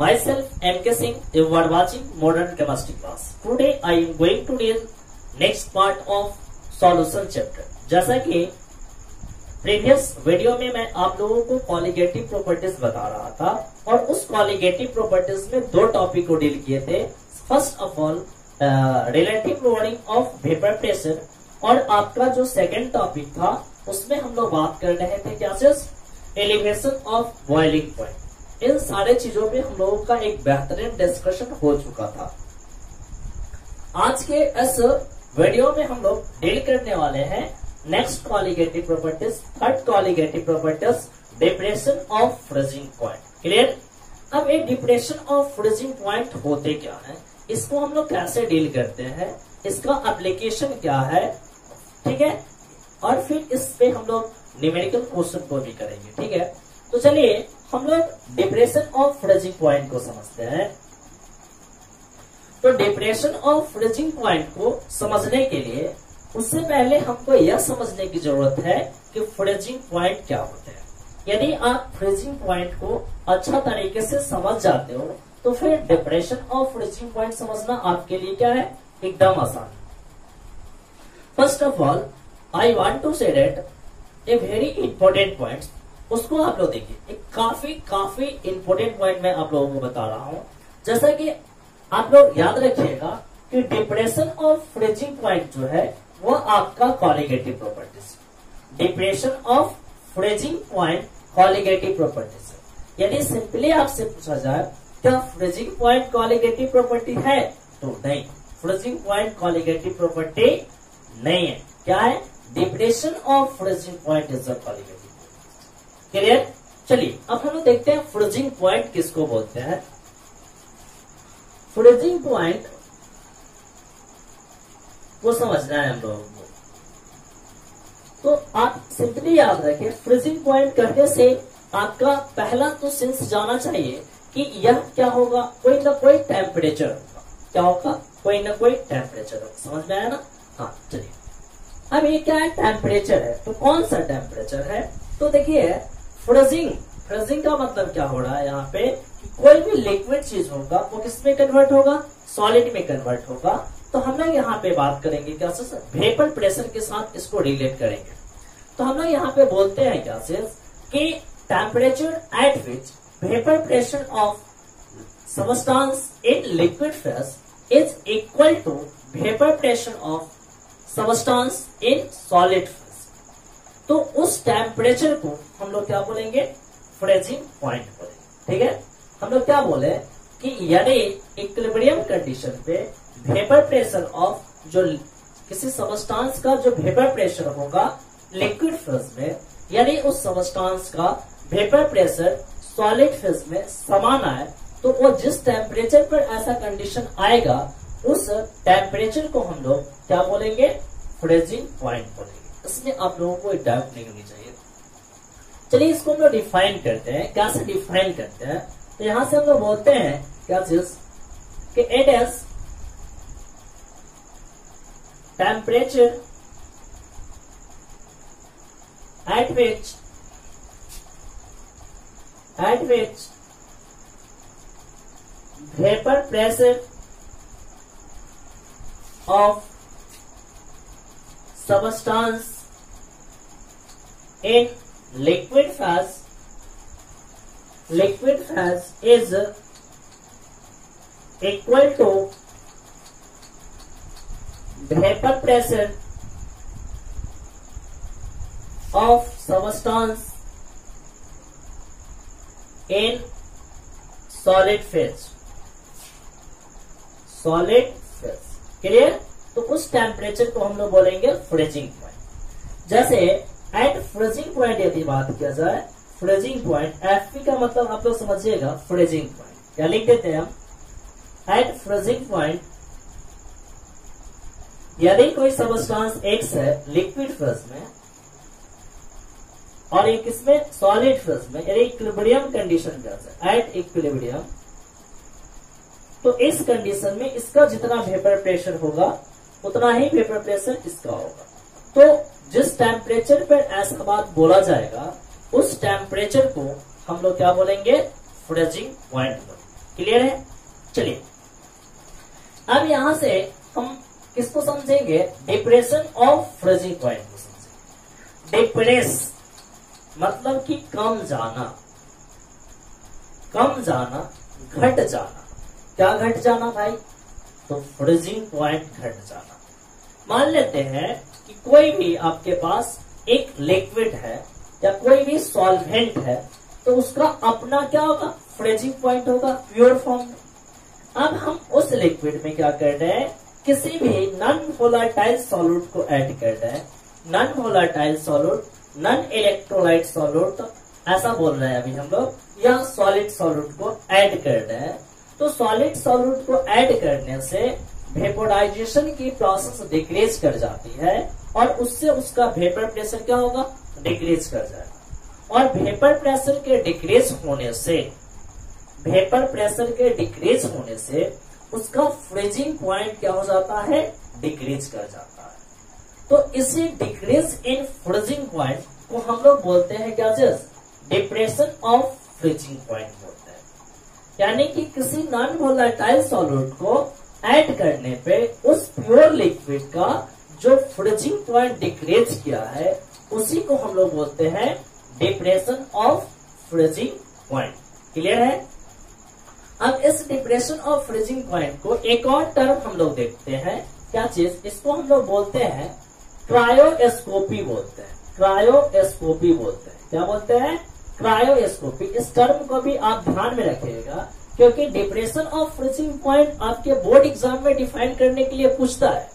Myself MK Singh, you are watching Modern Chemistry class. Today I am going to deal next part of solution chapter. जैसा कि previous video में मैं आप लोगों को colligative properties बता रहा था और उस कॉलिगेटिव प्रॉपर्टीज में दो टॉपिक को डील किए थे. First of all relative loading of vapour pressure और आपका जो सेकेंड टॉपिक था उसमें हम लोग बात कर रहे थे क्या चीज, एलिवेशन ऑफ बॉइलिंग पॉइंट. इन सारे चीजों पे हम लोगों का एक बेहतरीन डिस्कशन हो चुका था. आज के इस वीडियो में हम लोग डील करने वाले हैं next colligative properties, third colligative properties, depression of freezing point. Clear? अब एक डिप्रेशन ऑफ फ्रीजिंग पॉइंट होते क्या है, इसको हम लोग कैसे डील करते हैं, इसका एप्लीकेशन क्या है, ठीक है, और फिर इस पे हम लोग न्यूमेरिकल क्वेश्चन को भी करेंगे. ठीक है, तो चलिए हम लोग डिप्रेशन ऑफ फ्रीजिंग पॉइंट को समझते हैं. तो डिप्रेशन ऑफ फ्रीजिंग पॉइंट को समझने के लिए उससे पहले हमको यह समझने की जरूरत है कि फ्रीजिंग पॉइंट क्या होते हैं. यदि आप फ्रीजिंग पॉइंट को अच्छा तरीके से समझ जाते हो तो फिर डिप्रेशन ऑफ फ्रीजिंग पॉइंट समझना आपके लिए क्या है, एकदम आसान. First of all I want to say that a very important point, उसको आप लोग देखिए. एक काफी इंपॉर्टेंट पॉइंट मैं आप लोगों को बता रहा हूं. जैसा कि आप लोग याद रखिएगा कि डिप्रेशन ऑफ फ्रीजिंग पॉइंट जो है वो आपका colligative properties, depression of freezing point colligative properties. यदि सिंपली आपसे पूछा जाए क्या फ्रीजिंग पॉइंट कॉलिगेटिव प्रॉपर्टी है, तो नहीं, फ्रीजिंग पॉइंट कॉलिगेटिव प्रॉपर्टी नहीं है. क्या है? Depression of freezing point is the colligative. Clear? चलिए अब हम लोग देखते हैं फ्रीजिंग पॉइंट किसको बोलते हैं. फ्रीजिंग पॉइंट वो समझना है हम लोगों को. तो आप सिंपली याद रखें, फ्रीजिंग पॉइंट कहने से आपका पहला तो सेंस जाना चाहिए कि यह क्या होगा, कोई ना कोई टेम्परेचर होगा. क्या होगा? कोई ना कोई टेम्परेचर होगा. समझ में आया ना? हाँ, चलिए अब ये क्या है, टेम्परेचर है. तो कौन सा टेम्परेचर है? तो देखिए फ्रीजिंग का मतलब क्या हो रहा है यहाँ पे कि कोई भी लिक्विड चीज होगा वो किस में कन्वर्ट होगा, सॉलिड में कन्वर्ट होगा. तो हम लोग यहाँ पे बात करेंगे क्या से, वेपर प्रेशर के साथ इसको रिलेट करेंगे. तो हम लोग यहाँ पे बोलते हैं क्या से कि temperature at which vapour pressure of substance in liquid phase is equal to vapour pressure of substance in solid phase. तो उस टेम्परेचर को हम लोग क्या बोलेंगे, फ्रीजिंग पॉइंट बोलेंगे. ठीक है, हम लोग क्या बोले कि यदि इक्विलिब्रियम कंडीशन पे वेपर प्रेशर ऑफ जो किसी सबस्टेंस का जो वेपर प्रेशर होगा लिक्विड फेज में, यदि उस सबस्टेंस का वेपर प्रेशर सॉलिड फेज में समान आए तो वो जिस टेम्परेचर पर ऐसा कंडीशन आएगा उस टेम्परेचर को हम लोग क्या बोलेंगे, फ्रीजिंग पॉइंट बोलेंगे. इसमें आप लोगों को डाउट नहीं होनी चाहिए. चलिए इसको हम लोग डिफाइन करते हैं. कैसे डिफाइन करते हैं? तो यहां से हम लोग बोलते हैं क्या चीज कि it is temperature at which vapor pressure of substance in liquid phase is equal to vapor pressure of substance in solid phase. Clear? तो उस टेम्परेचर को हम लोग बोलेंगे फ्रीजिंग पॉइंट. जैसे एट फ्रीजिंग पॉइंट यदि बात किया जाए, फ्रीजिंग पॉइंट एफ का मतलब आप लोग समझिएगा, फ्रीजिंग पॉइंट क्या लिख देते हैं हम, एट फ्रीजिंग पॉइंट यदि कोई सबस्टेंस एक्स है लिक्विड फेज में और एक इसमें सॉलिड फेज में, यानी इक्विलिब्रियम कंडीशन एट इक्विलिब्रियम, तो इस कंडीशन में इसका जितना वेपर प्रेशर होगा उतना ही वेपर प्रेशर इसका होगा. तो जिस टेम्परेचर पर ऐसा बात बोला जाएगा उस टेम्परेचर को हम लोग क्या बोलेंगे, फ्रीजिंग पॉइंट बोलेंगे. क्लियर है? चलिए अब यहां से हम किसको समझेंगे? डिप्रेशन ऑफ फ्रीजिंग पॉइंट को समझेंगे। डिप्रेस मतलब कि कम जाना, कम जाना, घट जाना। क्या घट जाना भाई? तो फ्रीजिंग पॉइंट घट जाना। मान लेते हैं कि कोई भी आपके पास एक लिक्विड है या कोई भी सॉल्वेंट है, तो उसका अपना क्या होगा? फ्रीजिंग पॉइंट होगा प्योर फॉर्म में। अब हम उस लिक्विड में क्या कर रहे हैं? किसी भी नॉन वोलेटाइल सॉल्यूट को ऐड कर रहे हैं। Non volatile solute, non electrolyte solute, ऐसा बोल रहे हैं अभी हम लोग, या सॉलिड सॉल्यूट को ऐड कर रहे हैं। तो सॉलिड सॉल्यूट को ऐड करने से वेपोराइजेशन की प्रोसेस डिक्रीज कर जाती है और उससे उसका वेपर प्रेशर क्या होगा? डिक्रीज कर जाएगा। और वेपर प्रेशर के डिक्रीज होने से, वेपर प्रेशर के डिक्रीज होने से उसका फ्रीजिंग पॉइंट क्या हो जाता है? डिक्रीज कर जाता है। तो इसी डिक्रीज इन फ्रीजिंग पॉइंट को हम लोग बोलते हैं क्या चीज? डिप्रेशन ऑफ फ्रीजिंग पॉइंट बोलते हैं। यानी कि किसी नॉन वोलेटाइल सॉल्यूट को ऐड करने पे उस प्योर लिक्विड का जो फ्रीजिंग पॉइंट डिक्रीज किया है, उसी को हम लोग बोलते हैं depression of freezing point. Clear है? अब इस डिप्रेशन ऑफ फ्रीजिंग पॉइंट को एक और टर्म हम लोग देखते हैं। क्या चीज? इसको हम लोग बोलते हैं क्रायोस्कोपी बोलते हैं। क्रायोस्कोपी बोलते हैं। क्या बोलते हैं? क्रायोस्कोपी। इस टर्म को भी आप ध्यान में रखिएगा, क्योंकि डिप्रेशन ऑफ फ्रीजिंग पॉइंट आपके बोर्ड एग्जाम में डिफाइन करने के लिए पूछता है।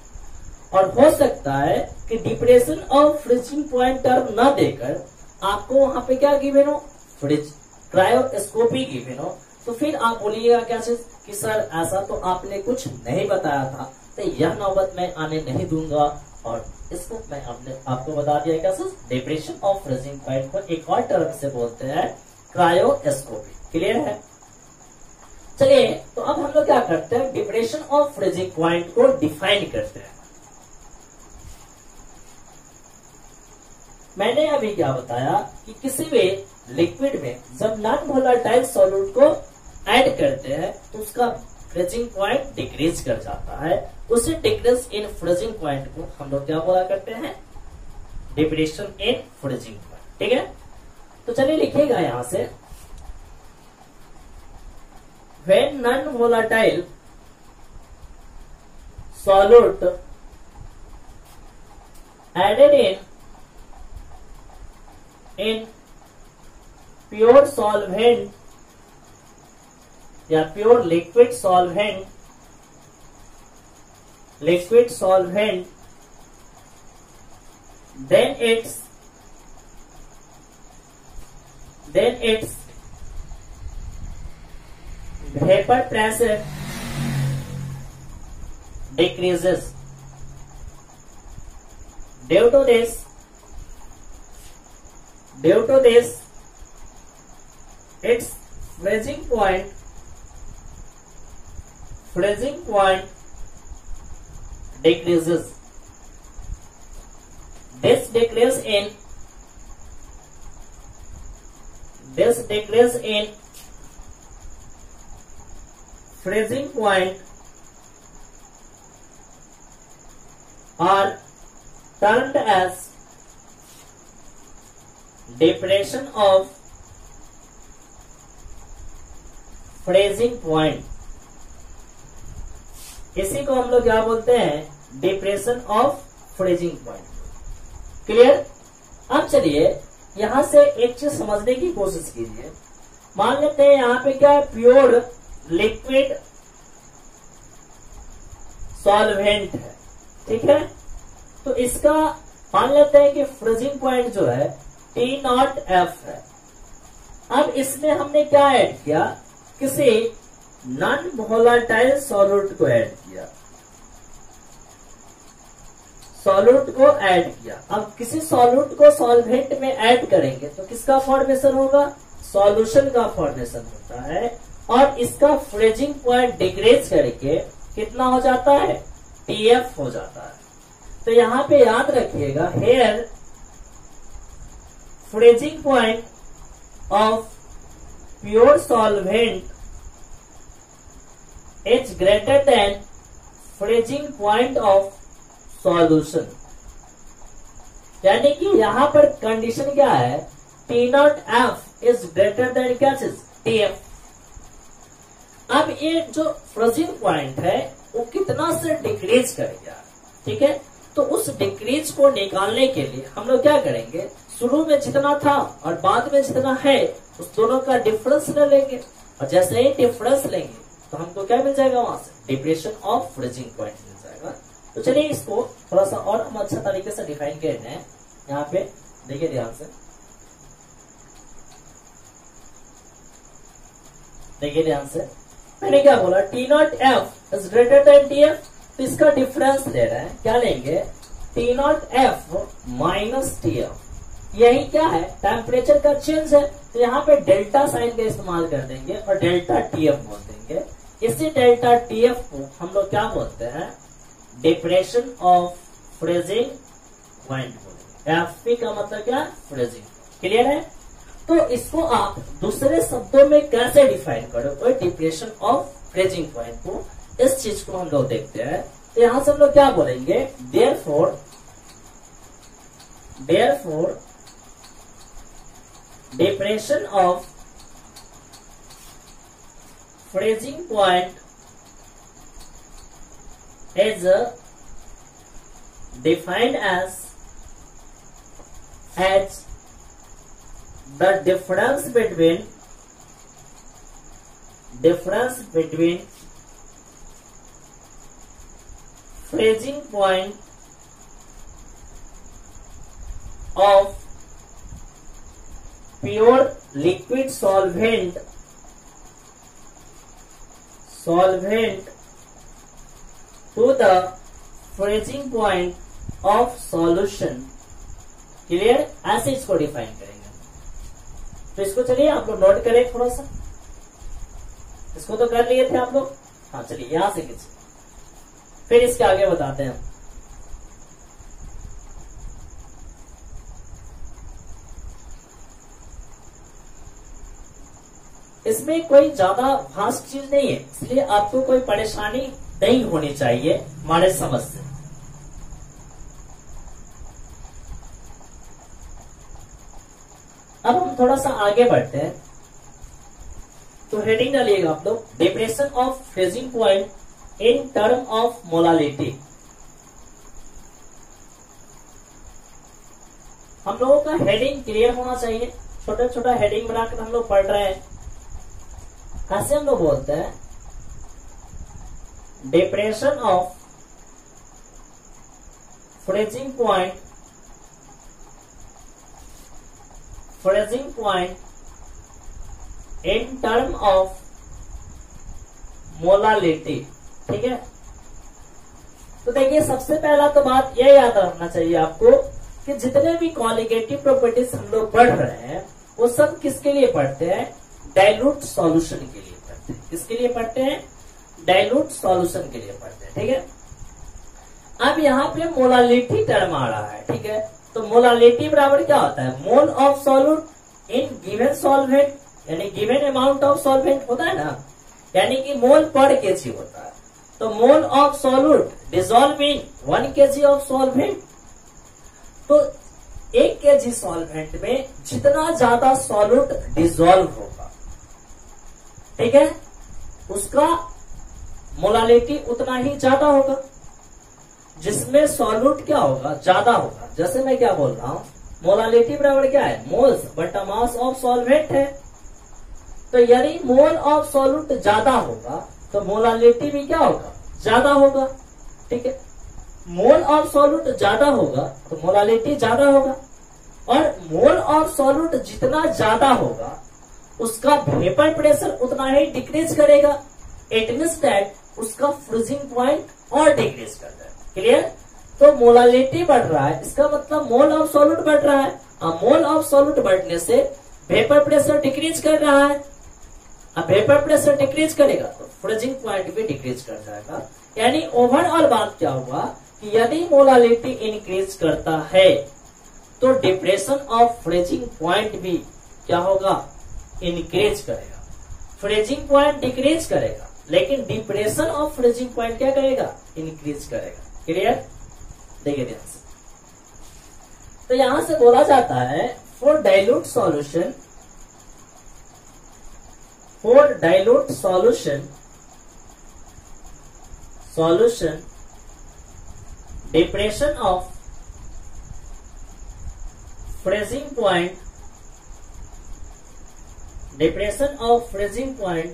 और हो सकता है कि depression of freezing point term न देकर आपको वहां पे क्या गिवन हो? क्रायोस्कोपी गिवन हो। तो फिर आप बोलिएगा क्या चीज कि सर ऐसा तो आपने कुछ नहीं बताया था, तो यह नौबत मैं आने नहीं दूंगा। और इसको मैं आपको बता दिया क्या sir? Depression of freezing point को एक और टर्म से बोलते हैं क्रायोस्कोपी। क्लियर है? चलिए तो अब हम लोग क्या करते हैं? डिप्रेशन ऑफ फ्रीजिंग पॉइंट को डिफाइन करते हैं। मैंने अभी क्या बताया कि किसी भी लिक्विड में जब नॉन वोलेटाइल सॉल्यूट को ऐड करते हैं तो उसका फ्रीजिंग पॉइंट डिक्रीज कर जाता है। उसी डिक्रीज इन फ्रीजिंग पॉइंट को हम लोग क्या बोला करते हैं? Depression in freezing point. ठीक है? तो चलिए लिखिएगा यहां से, when non-volatile solute added in pure solvent या pure liquid solvent, then its vapor pressure decreases. Due to this its freezing point decreases. This decrease in freezing point are termed as depression of freezing point। इसी को हम लोग क्या बोलते हैं? Depression of freezing point. Clear? अब चलिए यहां से एक चीज समझने की कोशिश कीजिए। मान लेते हैं यहां पे क्या है? प्योर लिक्विड सॉल्वेंट है। ठीक है? तो इसका मान लेते हैं कि फ्रीजिंग पॉइंट जो है T0F है। अब इसमें हमने क्या ऐड किया? किसी नॉन वोलेटाइल सॉल्यूट को ऐड किया, अब किसी सॉल्यूट को सॉल्वेंट में ऐड करेंगे तो किसका फॉर्मेशन होगा? सॉल्यूशन का फॉर्मेशन होता है। और इसका फ्रीजिंग पॉइंट डिक्रीज करके कितना हो जाता है? TF हो जाता है। तो यहां पे याद रखिएगा, here freezing point of pure solvent is greater than freezing point of solution. यानी कि यहां पर कंडीशन क्या है, T0F इज ग्रेटर देन क्या चीज, TF। अब ये जो फ्रीजिंग पॉइंट है वो कितना से डिक्रीज करेगा, ठीक है। तो उस डिक्रीज को निकालने के लिए हम लोग क्या करेंगे, शुरू में जितना था और बाद में जितना है उस दोनों का डिफरेंस ले लेंगे, और जैसे ही डिफरेंस लेंगे तो हमको क्या मिल जाएगा, वहां से डिप्रेशन ऑफ फ्रीजिंग पॉइंट मिल जाएगा। तो चलिए इसको थोड़ा सा और हम अच्छा तरीके से डिफाइन कर रहे हैं। यहाँ पे देखिए ध्यान से, देखिए ध्यान से, मैंने क्या बोला, T0F is greater then TF। तो इसका डिफरेंस ले रहे हैं, क्या लेंगे, T0F माइनस TF। यही क्या है, टेम्परेचर का चेंज है, तो यहाँ पे डेल्टा साइन का इस्तेमाल कर देंगे और डेल्टा TF बोल देंगे। इसी डेल्टा TF को हम लोग क्या बोलते हैं, डिप्रेशन ऑफ फ्रीजिंग पॉइंट बोलेंगे। FP का मतलब क्या, फ्रीजिंग। क्लियर है। तो इसको आप दूसरे शब्दों में कैसे डिफाइन करोगे, डिप्रेशन ऑफ फ्रीजिंग पॉइंट को, इस चीज को हम लोग देखते हैं। तो यहां से हम लोग क्या बोलेंगे, therefore depression of freezing point is defined as the difference between freezing point of pure liquid solvent to the freezing point of solution। Clear, ऐसे इसको डिफाइन करेंगे। तो इसको चलिए आप लोग नोट करें थोड़ा सा, इसको तो कर लिए थे आप लोग, हाँ चलिए यहां से खींचिए, फिर इसके आगे बताते हैं हम। इसमें कोई ज्यादा खास चीज नहीं है, इसलिए आपको कोई परेशानी नहीं होनी चाहिए हमारे समझ से। अब हम थोड़ा सा आगे बढ़ते हैं, तो हेडिंग डालिएगा आप लोग, depression of freezing point in term of molality. हम लोगों का हेडिंग क्लियर होना चाहिए, छोटा छोटा हेडिंग बनाकर हम लोग पढ़ रहे हैं। ऐसे हम लोग बोलते हैं, depression of freezing point in term of molality। ठीक है। तो देखिए सबसे पहला तो बात यह याद रखना चाहिए आपको कि जितने भी कॉलिगेटिव प्रॉपर्टीज हम लोग पढ़ रहे हैं वो सब किसके लिए पढ़ते हैं, डाइल्यूट सॉल्यूशन के लिए पढ़ते हैं। किसके लिए पढ़ते हैं, डाइल्यूट सॉल्यूशन के लिए पढ़ते हैं। ठीक है। अब यहाँ पे मोलालिटी टर्म आ रहा है, ठीक है। तो मोलालिटी बराबर क्या होता है, mole of solute in given solvent, यानी गिवन अमाउंट ऑफ सॉल्वेंट होता है ना, यानी कि मोल पर केजी होता है। तो mole of solute dissolve in 1 kg of solvent. तो 1 kg सॉल्वेंट में जितना ज्यादा सॉल्यूट डिसॉल्व होगा, ठीक है, उसका मोलालिटी उतना ही ज्यादा होगा। जिसमें सॉल्यूट क्या होगा, ज्यादा होगा। जैसे मैं क्या बोल रहा हूं, मोलालिटी बराबर क्या है, मोल्स बटा मास ऑफ सॉल्वेंट है। तो यदि मोल ऑफ सॉल्यूट ज्यादा होगा तो मोलालिटी भी क्या होगा, ज्यादा होगा। ठीक है। मोल ऑफ सॉल्यूट ज्यादा होगा तो मोलालिटी ज्यादा होगा, और मोल ऑफ सॉल्यूट जितना ज्यादा होगा उसका वेपर प्रेशर उतना ही डिक्रीज करेगा। इट मींस दैट उसका फ्रीजिंग पॉइंट और डिक्रीज कर देगा। क्लियर। तो मोलालिटी बढ़ रहा है, इसका मतलब मोल ऑफ सॉल्यूट बढ़ रहा है। अब मोल ऑफ सॉल्यूट बढ़ने से वेपर प्रेशर डिक्रीज कर रहा है। अब वेपर प्रेशर डिक्रीज करेगा तो फ्रीजिंग पॉइंट भी डिक्रीज कर जाएगा। यानी ओवरऑल बात क्या हुआ कि यदि मोलालिटी इंक्रीज करता है तो डिप्रेशन ऑफ फ्रीजिंग पॉइंट भी क्या होगा, इंक्रीज करेगा। फ्रीजिंग पॉइंट डिक्रीज करेगा लेकिन डिप्रेशन ऑफ फ्रीजिंग पॉइंट क्या करेगा, इंक्रीज करेगा। क्लियर, देखिए ध्यान से। तो यहां से बोला जाता है for dilute solution, for dilute solution depression of freezing point, depression of freezing point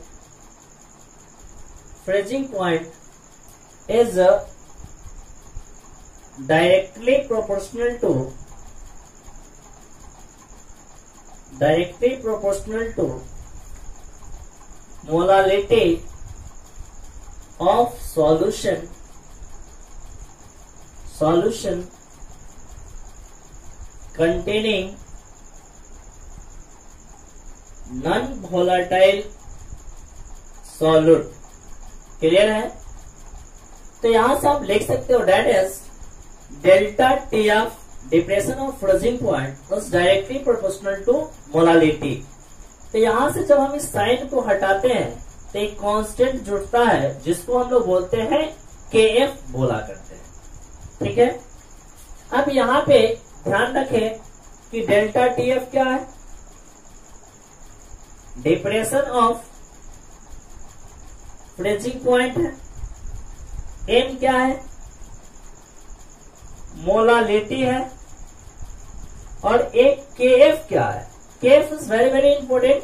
is directly proportional to molality of solution containing non volatile solute. Clear है? तो यहां से आप लिख सकते हो that is delta T of depression of freezing point is directly proportional to molality. तो यहां से जब हम इस साइन को हटाते हैं तो एक कांस्टेंट जुड़ता है जिसको हम लोग बोलते हैं KF बोला करते हैं। ठीक है, अब यहां पे ध्यान रखें कि डेल्टा TF क्या है, डिप्रेशन ऑफ फ्रीजिंग पॉइंट है, M क्या है, मोलालिटी है, और एक KF क्या है। KF is very very important.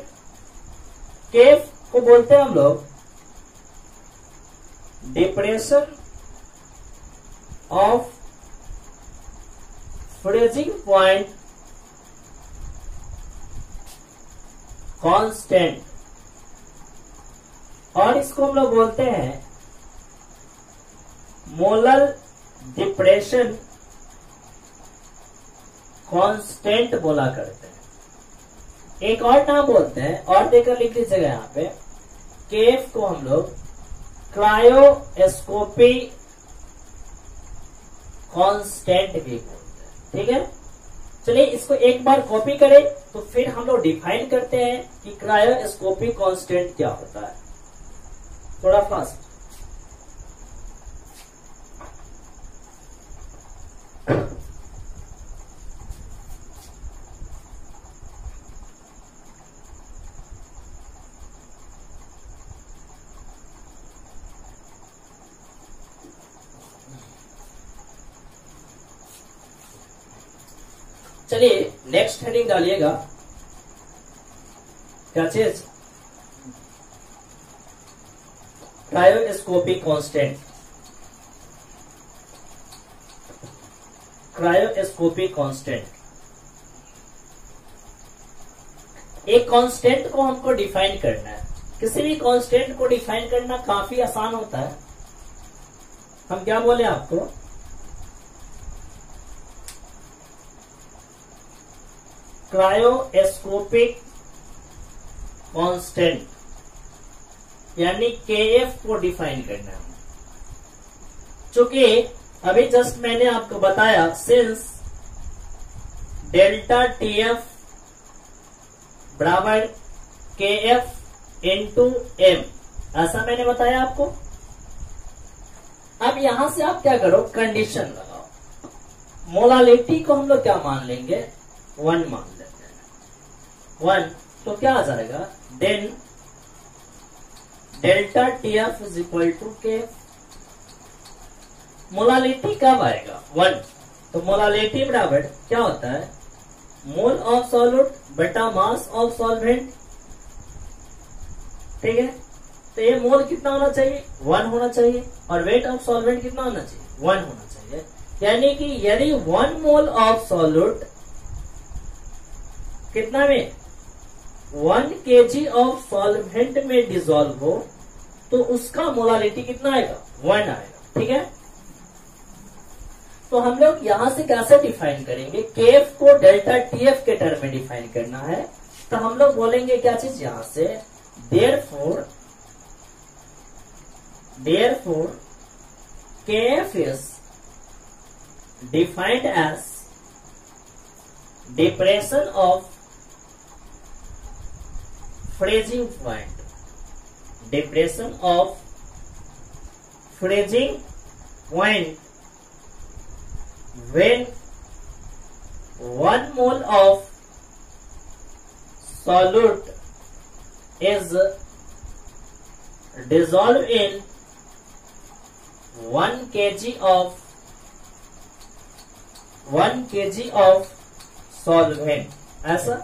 KF को बोलते हैं हम लोग depression of freezing point constant, और इसको हम लोग बोलते हैं मोलल डिप्रेशन कांस्टेंट बोला करते हैं। एक और नाम बोलते हैं, और देकर लिख लीजिएगा यहाँ पे, KF को हम लोग क्रायोस्कोपी कांस्टेंट भी बोलते हैं। ठीक है, चलिए इसको एक बार कॉपी करें तो फिर हम लोग डिफाइन करते हैं कि क्रायोस्कोपी कांस्टेंट क्या होता है। थोड़ा फास्ट। चलिए नेक्स्ट हेडिंग डालिएगा, क्या चीज, क्रायोस्कोपी कांस्टेंट। क्रायोस्कोपी कांस्टेंट एक कांस्टेंट को हमको डिफाइन करना है। किसी भी कांस्टेंट को डिफाइन करना काफी आसान होता है। हम क्या बोले आपको, क्रायोस्कोपिक कांस्टेंट यानी KF को डिफाइन करना है। चूंकि अभी जस्ट मैंने आपको बताया सिंस डेल्टा TF बराबर KF इंटू M, ऐसा मैंने बताया आपको। अब यहां से आप क्या करो, कंडीशन लगाओ। मोलालिटी को हम लोग क्या मान लेंगे, 1 मान लेते हैं। 1 तो क्या आ जाएगा, then delta TF is equal to KF। Molality कब आएगा, 1, तो मोलालिटी बराबर क्या होता है, मोल ऑफ सॉल्यूट बटा मास ऑफ सॉल्वेंट। ठीक है, तो ये मोल कितना होना चाहिए, 1 होना चाहिए, और वेट ऑफ सॉल्वेंट कितना होना चाहिए, 1 होना चाहिए। यानी कि यदि 1 मोल ऑफ सॉल्यूट कितना में, 1 kg ऑफ सॉल्वेंट में डिसॉल्व हो तो उसका मोलालिटी कितना आएगा, 1 आएगा। ठीक है, तो हम लोग यहां से कैसे डिफाइन करेंगे, KF को डेल्टा TF के टर्म में डिफाइन करना है। तो हम लोग बोलेंगे क्या चीज, यहां से therefore KF is defined as depression of freezing point, depression of freezing point when 1 mole of solute is dissolved in 1 kg of solvent, ऐसा,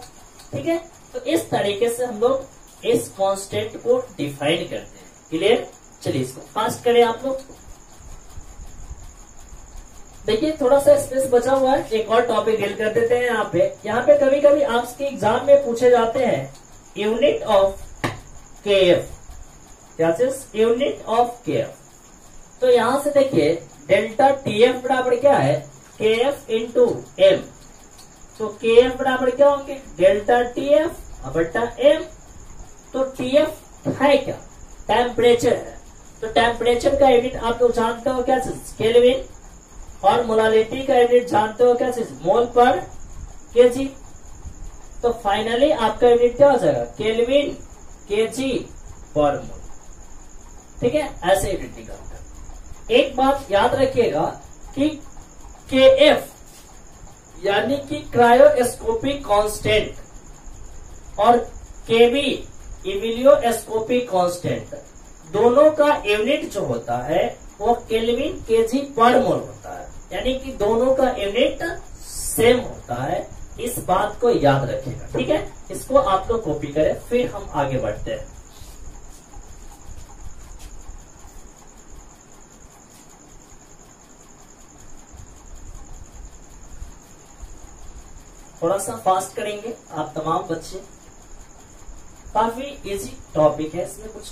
ठीक है। तो इस तरीके से हम लोग इस कांस्टेंट को डिफाइन करते हैं। क्लियर? चलिए इसको फास्ट करें आप लोग। देखिए थोड़ा सा स्पेस बचा हुआ है, एक और टॉपिक डील कर देते हैं। यहाँ पे कभी कभी आपके एग्जाम में पूछे जाते हैं यूनिट ऑफ केएफ, क्या चीज? Unit of KF. तो यहां से देखिए डेल्टा टीएफ बराबर क्या है? KF into M. तो केएफ बराबर क्या होंगे? डेल्टा टीएफ बटा एम। तो टीएफ है क्या? टेम्परेचर है। तो टेम्परेचर का यूनिट आप लोग जानते हो क्या चीज? केल्विन। और मोलालिटी का यूनिट जानते हो क्या चीज? मोल पर केजी। तो फाइनली आपका यूनिट क्या हो जाएगा? केल्विन केजी पर मोल, ठीक है। ऐसे यूनिट निकालते हैं। एक बात याद रखिएगा कि केएफ यानी कि क्रायोस्कोपिक कांस्टेंट और केबी इविलियोस्कोपिक कांस्टेंट, दोनों का यूनिट जो होता है वो केल्विन केजी पर मोल होता है, यानी कि दोनों का यूनिट सेम होता है। इस बात को याद रखिएगा, ठीक है। इसको आप लोग कॉपी करें, फिर हम आगे बढ़ते हैं। थोड़ा सा फास्ट करेंगे आप तमाम बच्चे, काफी इजी टॉपिक है, इसमें कुछ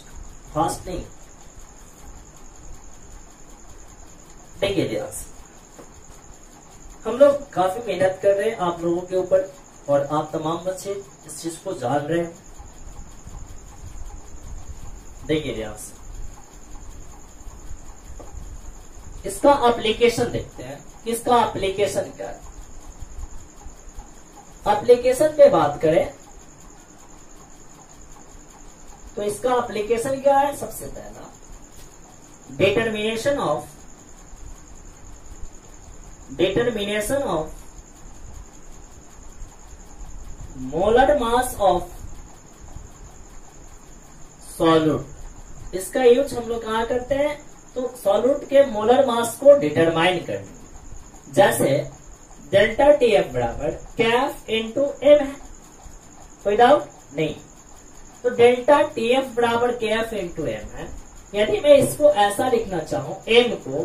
फास्ट नहीं। देखिए ध्यान से, हम लोग काफी मेहनत कर रहे हैं आप लोगों के ऊपर और आप तमाम बच्चे इस चीज को जान रहे हैं। देखिए ध्यान से, इसका एप्लीकेशन देखते हैं। इसका एप्लीकेशन क्या है? एप्लीकेशन पे बात करें तो इसका एप्लीकेशन क्या है? सबसे पहला determination of molar mass of solute. इसका यूज हम लोग कहां करते हैं? तो सॉल्यूट के मोलर मास को डिटरमाइन करने। जैसे डेल्टा टीएफ बराबर कैफ इंटू एम है, कोई डाउट नहीं। तो डेल्टा टीएफ बराबर केएफ इंटू एम है। यदि मैं इसको ऐसा लिखना चाहूं एम को,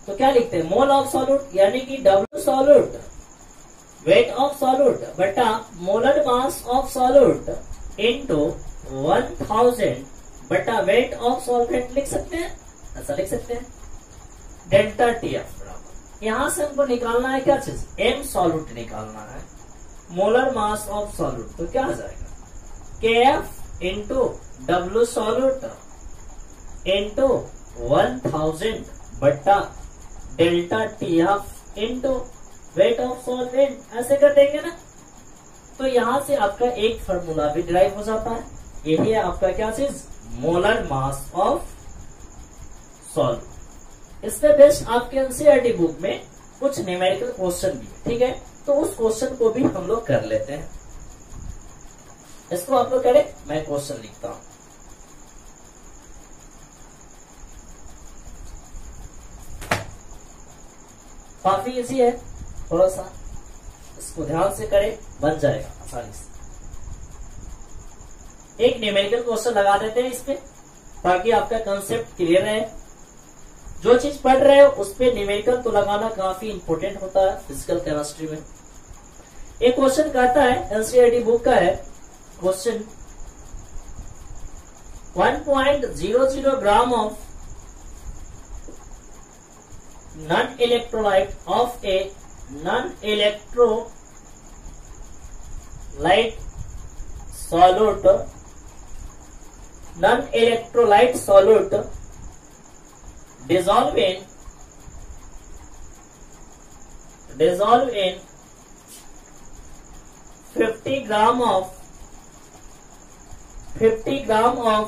तो क्या लिखते हैं? मोल ऑफ सॉल्यूट, यानी कि W solute weight of solute बटा molar mass of solute into 1000 बटा वेट ऑफ सॉल्वेंट लिख सकते हैं, ऐसा लिख सकते हैं। डेल्टा टीएफ यहां से हमको निकालना है क्या चीज? एम सॉल्यूट निकालना है, मोलर मास ऑफ सॉल्यूट। तो क्या आ जाएगा? KF into W solute into 1000 बटा delta TF into weight of solvent, ऐसे कर देंगे ना। तो यहां से आपका एक फॉर्मूला भी डिराइव हो जाता है। यही है आपका क्या चीज? Molar mass of solute. इससे बेस्ट आपके एनसीईआरटी बुक में कुछ न्यूमेरिकल क्वेश्चन भी है, ठीक है। तो उस क्वेश्चन को भी हम लोग कर लेते हैं। इसको आप लोग करें, मैं क्वेश्चन लिखता हूं। काफी इजी है, थोड़ा सा इसको ध्यान से करें, बन जाएगा आसानी से। एक न्यूमेरिकल क्वेश्चन लगा देते हैं इस पे, ताकि आपका कंसेप्ट क्लियर रहे। जो चीज पढ़ रहे हो उस पे न्यूमेरिकल तो लगाना काफी इंपॉर्टेंट होता है फिजिकल केमिस्ट्री में। एक क्वेश्चन कहता है, एनसीईआरटी बुक का है question, 1.00 gram of non electrolyte of a non electrolyte solute dissolve in 50 gram of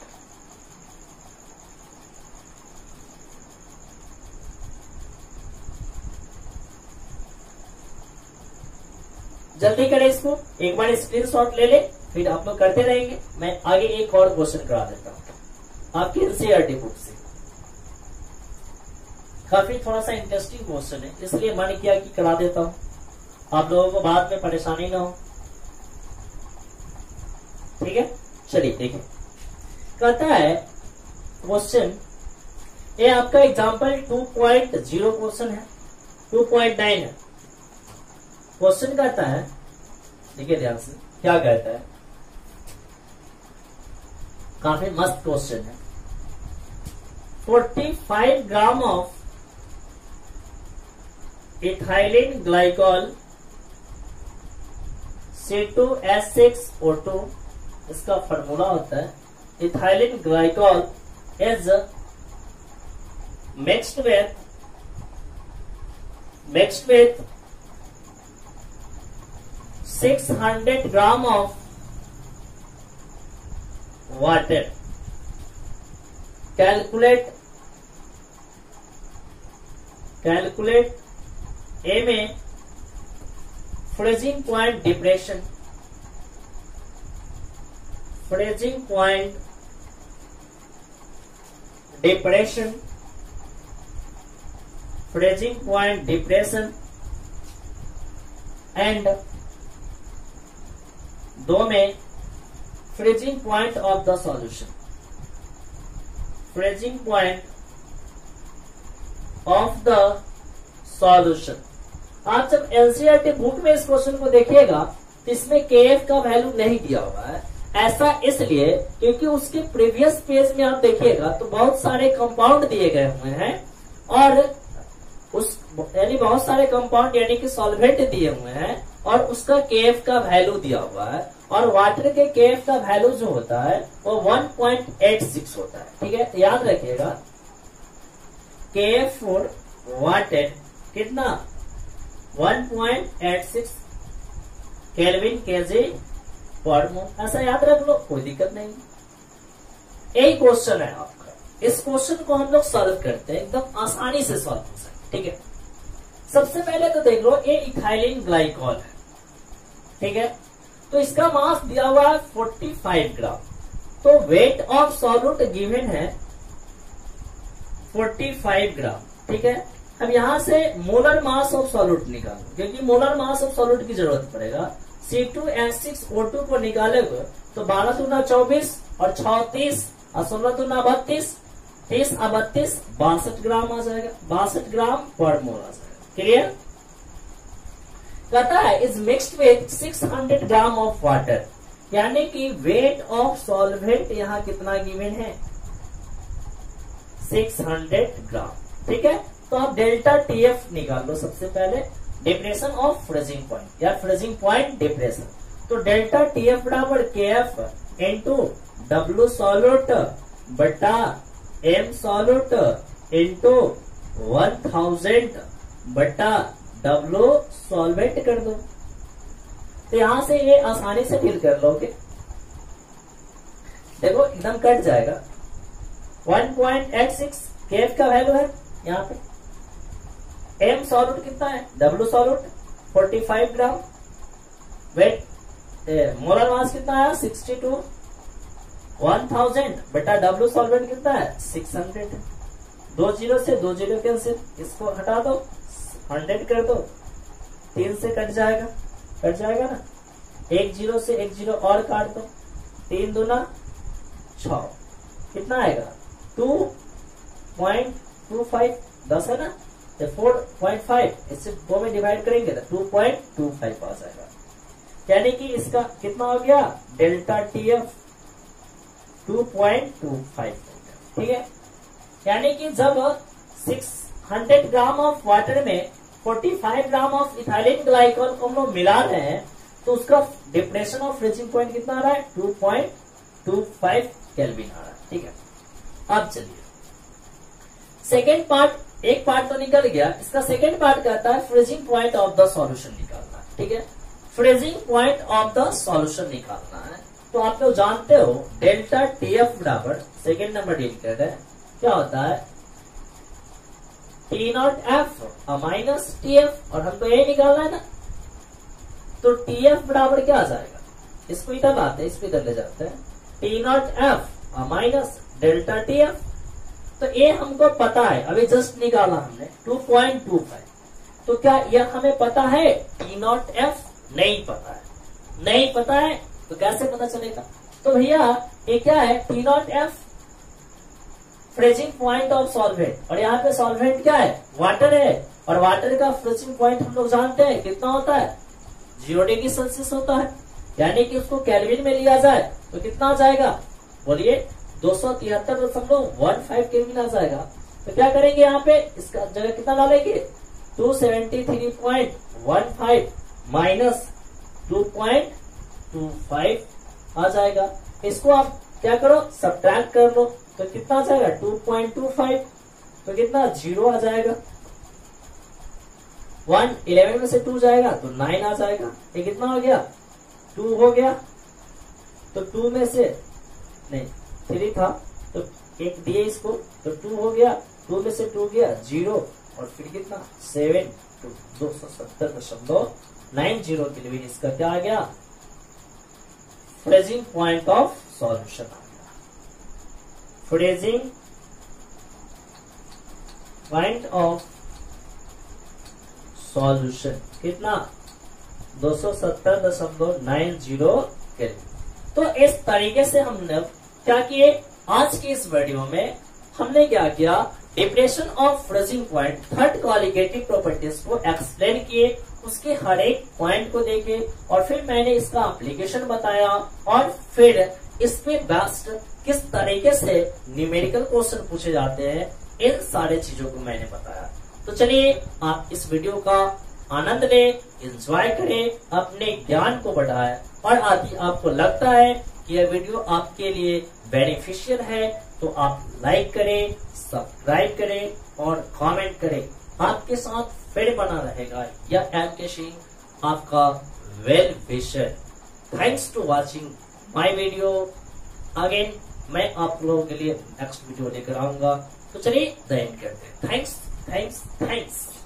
जल्दी करें इसको, एक बार स्क्रीनशॉट ले ले, फिर आप लोग करते रहेंगे। मैं आगे एक और क्वेश्चन करा देता हूँ आपकी एनसीईआरटी बुक से। काफी थोड़ा सा इंटरेस्टिंग क्वेश्चन है, इसलिए मन किया कि करा देता हूँ, आप लोगों को बाद में परेशानी ना हो। ठीक है, चलिए देखिए। कहता है क्वेश्चन, ये आपका एग्जाम्पल 2.0 क्वेश्चन है, 2.9 है। क्वेश्चन कहता है, देखिए ध्यान से क्या कहता है, काफी मस्त क्वेश्चन है। 45 gram of ethylene glycol C2H6O2, इसका फॉर्मूला होता है ethylene glycol is mixed with 600 gram of water. Calculate A में फ्रीजिंग पॉइंट डिप्रेशन, एंड दो में freezing point of the solution, आप जब एनसीईआरटी बुक में इस क्वेश्चन को देखिएगा तो इसमें केएफ का वैल्यू नहीं दिया हुआ है। ऐसा इसलिए क्योंकि उसके प्रीवियस पेज में आप देखिएगा तो बहुत सारे कंपाउंड दिए गए हुए हैं, और उस यानी बहुत सारे कंपाउंड यानी कि सॉल्वेंट दिए हुए हैं, और उसका केएफ का वैल्यू दिया हुआ है, और वाटर के केएफ का वैल्यू जो होता है वो 1.86 होता है। ठीक है, याद रखिएगा केएफ फॉर वाटर कितना 1.86 केल्विन केजी पर मोल, ऐसा याद रख लो, कोई दिक्कत नहीं। यही क्वेश्चन है आपका, इस क्वेश्चन को हम लोग सॉल्व करते हैं, एकदम आसानी से सॉल्व हो सकते। ठीक है, सबसे पहले तो देख लो ये इथाइलिन ग्लाइकॉल है। ठीक है, तो इसका मास दिया हुआ है 45 ग्राम, तो वेट ऑफ सॉल्यूट गिवन है 45 ग्राम। ठीक है, अब यहां से मोलर मास ऑफ सॉल्यूट निकालो, क्योंकि मोलर मास ऑफ सॉल्यूट की जरूरत पड़ेगा। C2H6O2 को निकालेगा तो 12 दूना 24 और 6 30 और 16 दूना 32, 30 और 32 62 ग्राम आ जाएगा, 62 ग्राम पर मोल आ जाएगा। क्लियर? कहता है is mixed with 600 gram of water, यानी कि वेट ऑफ सॉल्वेंट यहाँ कितना गिवन है 600 ग्राम। ठीक है, तो आप डेल्टा टीएफ निकाल लो सबसे पहले, डिप्रेशन ऑफ फ्रीजिंग पॉइंट या फ्रीजिंग पॉइंट डिप्रेशन। तो डेल्टा टीएफ बराबर केएफ इंटू डब्ल्यू सॉल्यूट बटा एम सॉल्यूट इंटू 1000 बटा डब्ल्यू सॉल्वेंट कर दो। तो यहां से ये आसानी से फिल कर लोगे, देखो एकदम कट जाएगा। 1.86 केएफ का वैल्यू है यहाँ पे, एम सॉल्यूट कितना है, डब्ल्यू सॉल्यूट 45 ग्राम, वेट मोलर मास कितना है 62, 1000 बटा डब्ल्यू सॉल्वेंट कितना है 600, 2 जीरो से 2 जीरो कैंसिल, इसको हटा दो 100 कर दो, 3 से कट जाएगा ना, 1 जीरो से 1 जीरो और काट दो, 3 दूना 6, कितना आएगा 2.25, 10 है ना, 4.5, इससे 2 में डिवाइड करेंगे तो 2.25 आ जाएगा। यानी कि इसका कितना हो गया डेल्टा टीएफ 2.25। ठीक है, यानी कि जब 600 ग्राम ऑफ वाटर में 45 ग्राम ऑफ इथाइलिन ग्लाइकॉल को हम लोग मिला रहे हैं तो उसका डिप्रेशन ऑफ फ्रीजिंग पॉइंट कितना आ रहा है 2.25 केल्विन आ रहा है। ठीक है, अब चलिए सेकेंड पार्ट, एक पार्ट तो निकल गया, इसका सेकेंड पार्ट कहता है freezing point of the solution निकालना है। ठीक है, freezing point of the solution निकालना है। तो आप लोग जानते हो डेल्टा टीएफ बराबर सेकेंड नंबर डील कर रहे हैं, क्या होता है T0F माइनस TF, और हमको यही निकालना है ना, तो TF बराबर क्या आ जाएगा, इसको इधर लाते हैं, इसको इधर ले जाते हैं, T0F माइनस डेल्टा TF। तो ये हमको पता है, अभी जस्ट निकाला हमने 2.25। तो क्या यह हमें पता है? T0F नहीं पता है, नहीं पता है तो कैसे पता चलेगा? तो भैया ये क्या है, T0F freezing point of solvent, और यहाँ पे सॉल्वेंट क्या है, वाटर है, और वाटर का फ्रीजिंग पॉइंट हम लोग जानते हैं कितना होता है, 0 डिग्री सेल्सियस होता है। यानी कि उसको केल्विन में लिया जाए तो कितना आ जाएगा, बोलिए 273.15 केल्विन आ जाएगा। तो क्या करेंगे यहाँ पे, इसका जगह कितना डालेंगे, 273.15 माइनस 2.25 आ जाएगा। इसको आप क्या करो, सब्ट्रैक्ट कर लो, तो कितना आ जाएगा 2.25, तो कितना 0 आ जाएगा। 11 में से 2 जाएगा तो 9 आ जाएगा। ये कितना हो गया, 2 हो गया। तो 2 में से नहीं 3 था तो एक दिए इसको, तो 2 हो गया, 2 में से 2 गया 0, और फिर कितना 7 to 270.90 केल्विन इसका क्या आ गया, फ्रीजिंग पॉइंट ऑफ सॉल्यूशन आ गया। फ्रीजिंग पॉइंट ऑफ सॉल्यूशन कितना, 270.90 केल्विन। तो इस तरीके से हमने क्या किए, आज की इस वीडियो में हमने क्या किया, depression of freezing point, third qualitative properties को एक्सप्लेन किए, उसके हर एक पॉइंट को देखे, और फिर मैंने इसका एप्लीकेशन बताया, और फिर इस पे बेस्ट किस तरीके से न्यूमेरिकल क्वेश्चन पूछे जाते हैं, इन सारे चीजों को मैंने बताया। तो चलिए आप इस वीडियो का आनंद लें, एंजॉय करें, अपने ज्ञान को बढ़ाएं, और यदि आपको लगता है कि यह वीडियो आपके लिए बेनिफिशियल है तो आप लाइक करें, सब्सक्राइब करें और कमेंट करें। आपके साथ फिर बना रहेगा यह एम.के. सिंह, आपका well wisher. Thanks to watching my video. Again मैं आप लोगों के लिए नेक्स्ट वीडियो लेकर आऊंगा। तो चलिए द एंड करते हैं। Thanks thanks thanks.